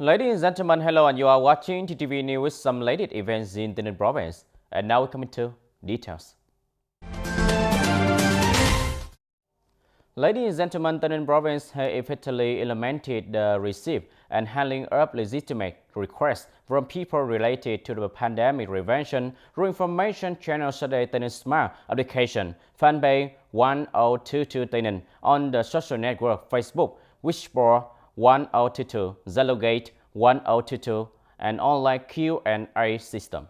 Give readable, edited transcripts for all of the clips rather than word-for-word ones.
Ladies and gentlemen, hello, and you are watching TTV News with some latest events in TayNinhTV province. And now we come into details. Ladies and gentlemen, TayNinhTV province has effectively implemented the receive and handling of legitimate requests from people related to the pandemic prevention through information channel such as TayNinhTV Smart application, fanpage 1022 TayNinhTV on the social network Facebook, Switchboard 1022, Zalogate 1022, and online Q&A system.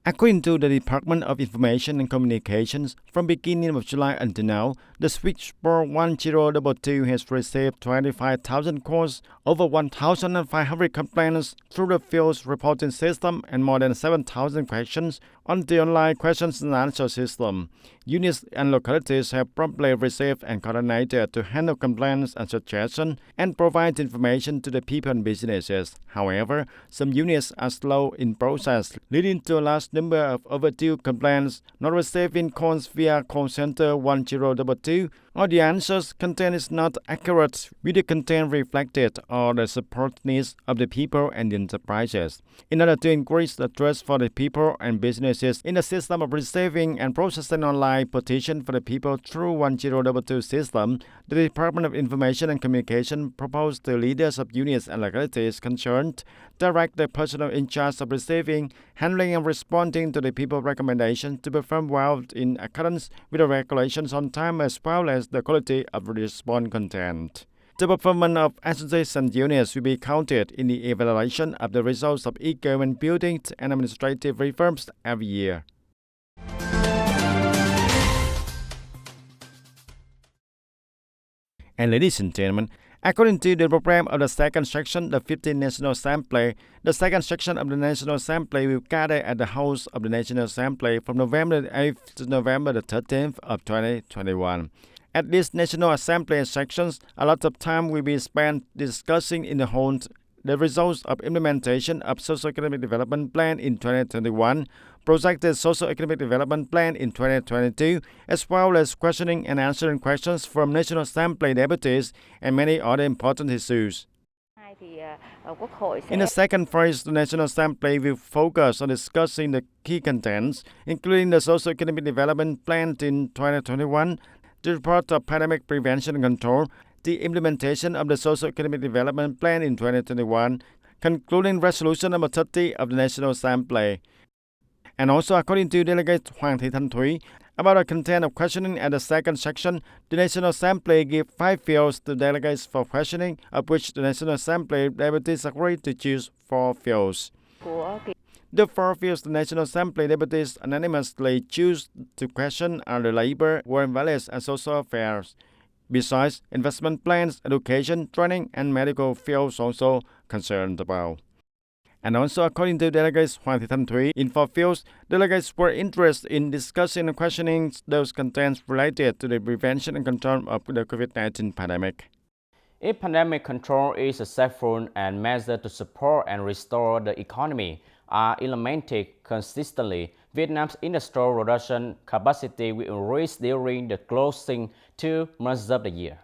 According to the Department of Information and Communications, from beginning of July until now, the Switchboard 1022 has received 25,000 calls, over 1,500 complaints through the field reporting system, and more than 7,000 questions on the online questions and answer system. Units and localities have promptly received and coordinated to handle complaints and suggestions and provide information to the people and businesses. However, some units are slow in process, leading to a large number of overdue complaints not receiving calls via call center 1022, or the answers content is not accurate with the content reflected or the support needs of the people and the enterprises. In order to increase the trust for the people and businesses in the system of receiving and processing online petition for the people through 1022 system, the Department of Information and Communication proposed to leaders of units and localities concerned direct the personnel in charge of receiving, handling, and responding to the people's recommendations to perform well in accordance with the regulations on time as well as the quality of response content. The performance of agencies and units will be counted in the evaluation of the results of e-government building and administrative reforms every year. And ladies and gentlemen, according to the program of the second section, the 15th National Assembly, the second section of the National Assembly will gather at the House of the National Assembly from November 8th to November 13th of 2021. At these National Assembly sections, a lot of time will be spent discussing in the whole the results of implementation of Socio-Economic Development Plan in 2021, projected Socio-Economic Development Plan in 2022, as well as questioning and answering questions from National Assembly deputies and many other important issues. In the second phase, the National Assembly will focus on discussing the key contents, including the Socio-Economic Development Plan in 2021, the report of pandemic prevention and control, the implementation of the Socio-Economic Development Plan in 2021, concluding Resolution number 30 of the National Assembly. And also, according to Delegate Hoàng Thị Thanh Thúy, about the content of questioning at the second section, the National Assembly gave 5 fields to delegates for questioning, of which the National Assembly deputies agreed to choose 4 fields. The 4 fields the National Assembly deputies unanimously choose to question are the labor, work values, and social affairs. Besides, investment plans, education, training, and medical fields also concerned about. And also, according to delegates Hoàng Thị Thanh Thúy, in 4 fields, delegates were interested in discussing and questioning those contents related to the prevention and control of the COVID-19 pandemic. If pandemic control is successful and measures to support and restore the economy are implemented consistently, Vietnam's industrial production capacity will increase during the closing 2 months of the year.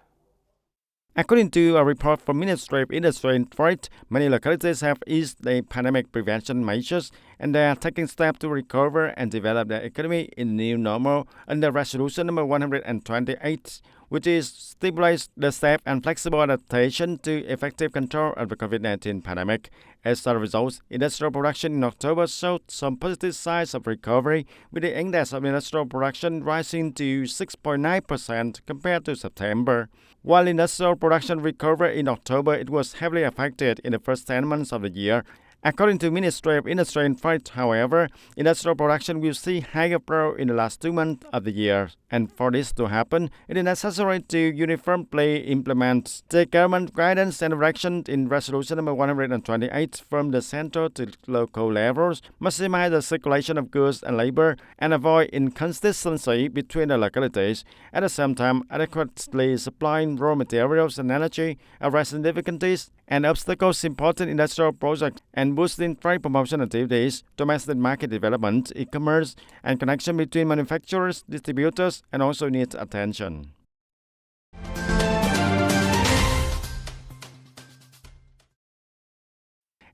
According to a report from Ministry of Industry and Trade, many localities have eased the pandemic prevention measures and they are taking steps to recover and develop their economy in new normal under Resolution number 128, which stipulates the safe and flexible adaptation to effective control of the COVID-19 pandemic. As a result, industrial production in October showed some positive signs of recovery, with the index of industrial production rising to 6.9% compared to September. While industrial production recovered in October, it was heavily affected in the first 10 months of the year. According to Ministry of Industry and Trade, however, industrial production will see higher growth in the last 2 months of the year. And for this to happen, it is necessary to uniformly implement the government guidance and direction in Resolution number 128 from the central to local levels, maximize the circulation of goods and labor, and avoid inconsistency between the localities. At the same time, adequately supplying raw materials and energy, addressing difficulties and obstacles important industrial projects, and boosting trade promotion activities, domestic market development, e-commerce, and connection between manufacturers, distributors, and also needs attention.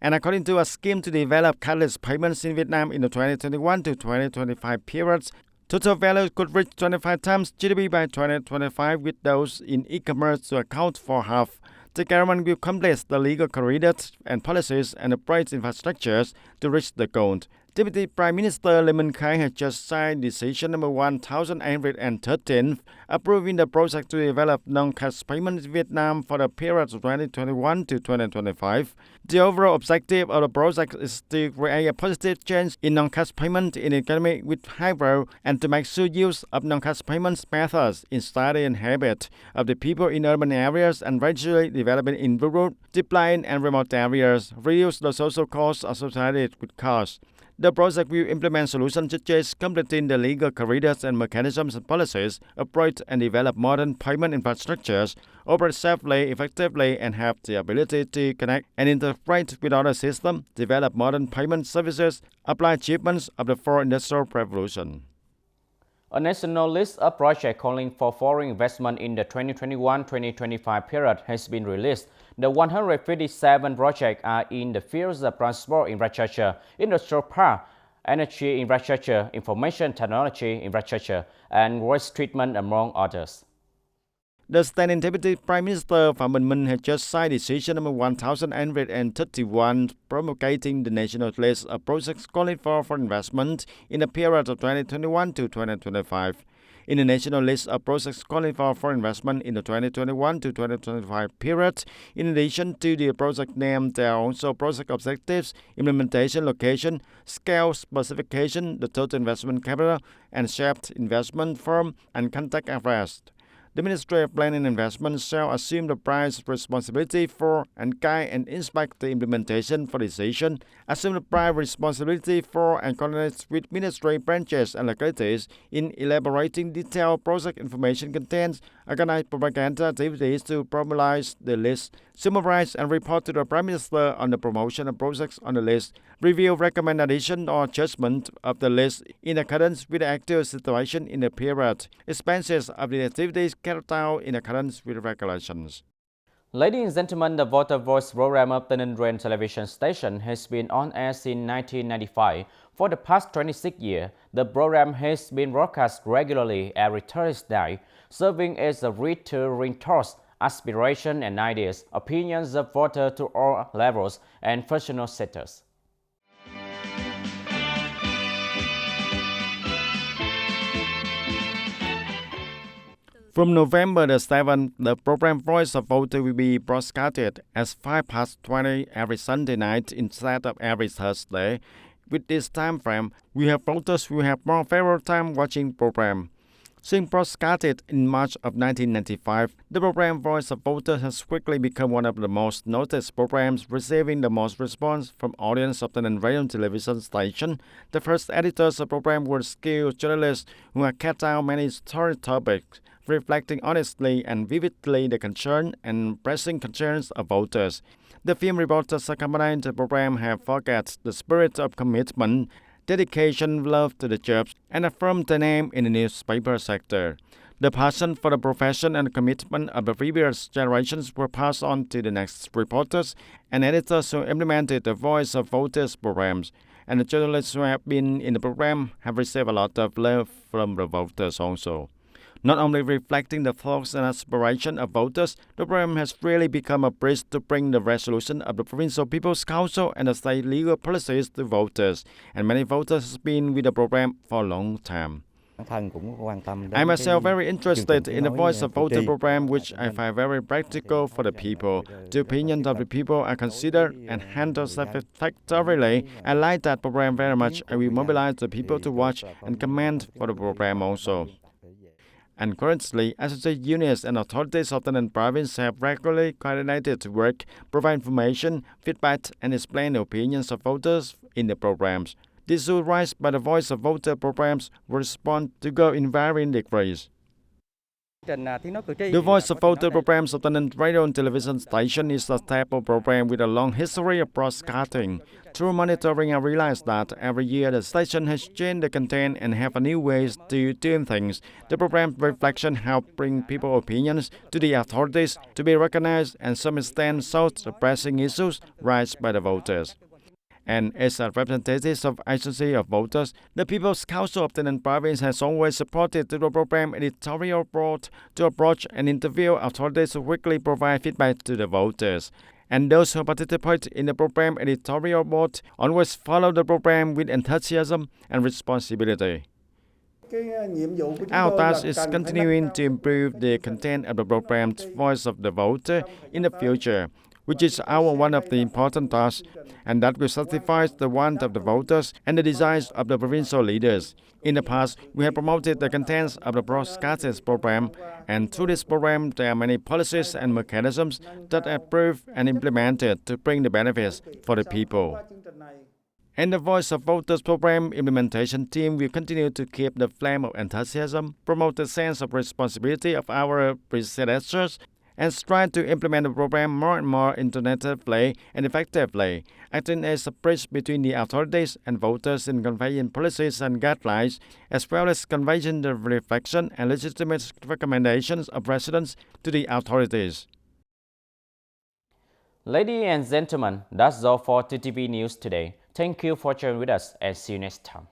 And according to a scheme to develop cashless payments in Vietnam in the 2021 to 2025 periods, total value could reach 25 times GDP by 2025, with those in e-commerce to account for half. The government will complete the legal corridors and policies and upgrade infrastructures to reach the goal. Deputy Prime Minister Lê Minh Khái has just signed decision number 1813 approving the project to develop non-cash payments in Vietnam for the period of 2021 to 2025. The overall objective of the project is to create a positive change in non-cash payment in the economy with high growth and to make sure use of non-cash payments methods in study and habit of the people in urban areas and gradually development in rural, deep-lying and remote areas, reduce the social costs associated with costs. The project will implement solutions such as completing the legal corridors and mechanisms and policies, upgrade and develop modern payment infrastructures, operate safely, effectively, and have the ability to connect and integrate with other systems, develop modern payment services, apply achievements of the fourth industrial revolution. A national list of projects calling for foreign investment in the 2021-2025 period has been released. The 157 projects are in the fields of transport infrastructure, industrial park, energy infrastructure, information technology infrastructure, and waste treatment, among others. The standing Deputy Prime Minister Phạm Bình Minh has just signed decision number 1831 promulgating the national list of projects calling for investment in the period of 2021 to 2025. In the national list of projects calling for investment in the 2021 to 2025 period, in addition to the project name, there are also project objectives, implementation location, scale specification, the total investment capital, and shaped investment firm and contact address. The Ministry of Planning and Investment shall assume the price responsibility for and guide and inspect the implementation for decision, assume the price responsibility for and coordinate with ministry branches and localities in elaborating detailed project information contents, organize propaganda activities to promulgate the list, summarize and report to the Prime Minister on the promotion of projects on the list, review, recommend addition or adjustment of the list in accordance with the actual situation in the period, expenses of the activities carried out in accordance with regulations. Ladies and gentlemen, the Voter Voice program of TayNinhTV television station has been on air since 1995. For the past 26 years, the program has been broadcast regularly every Thursday, serving as a read to reinforce aspirations and ideas, opinions of voters to all levels and functional sectors. From November the 7th, the program Voice of Voter will be broadcasted at 20 every Sunday night instead of every Thursday. With this time frame, we have voters who have more favorable time watching program. Since broadcasted in March of 1995, the program Voice of Voter has quickly become one of the most noticed programs, receiving the most response from audience of the radio television station. The first editors of the program were skilled journalists who have cut out many story topics, reflecting honestly and vividly the concern and pressing concerns of voters. The film reporters accompanying the program have forget the spirit of commitment, dedication, love to the job, and affirmed the name in the newspaper sector. The passion for the profession and commitment of the previous generations were passed on to the next reporters and editors who implemented the Voice of Voters programs. And the journalists who have been in the program have received a lot of love from the voters also. Not only reflecting the thoughts and aspirations of voters, the program has really become a bridge to bring the resolution of the Provincial People's Council and the state legal policies to voters, and many voters have been with the program for a long time. I myself very interested in the Voice of Voter program, which I find very practical for the people. The opinions of the people are considered and handled satisfactorily. I like that program very much. I will mobilize the people to watch and comment for the program also. And currently, associate unions and authorities of the province have regularly coordinated to work, provide information, feedback, and explain the opinions of voters in the programs. This will rise by the Voice of Voter programs will respond to go in varying degrees. The Voice of Voter programs of the radio and television station is a staple program with a long history of broadcasting. Through monitoring, I realized that every year the station has changed the content and have new ways to do things. The program's reflection help bring people's opinions to the authorities to be recognized and some extent solve the pressing issues raised by the voters. And as a representative of agency of voters, the People's Council of Taynan Province has always supported the program editorial board to approach and interview authorities to quickly provide feedback to the voters. And those who participate in the program editorial board always follow the program with enthusiasm and responsibility. Our task is continuing to improve the content of the program's Voice of the Voter in the future, which is one of the important tasks, and that will satisfy the want of the voters and the desires of the provincial leaders. In the past, we have promoted the contents of the broadcasting program, and through this program, there are many policies and mechanisms that are approved and implemented to bring the benefits for the people. And the Voice of Voters program implementation team will continue to keep the flame of enthusiasm, promote the sense of responsibility of our predecessors, and strive to implement the program more and more innovatively and effectively, acting as a bridge between the authorities and voters in conveying policies and guidelines, as well as conveying the reflection and legitimate recommendations of residents to the authorities. Ladies and gentlemen, that's all for TTV News today. Thank you for joining with us and see you next time.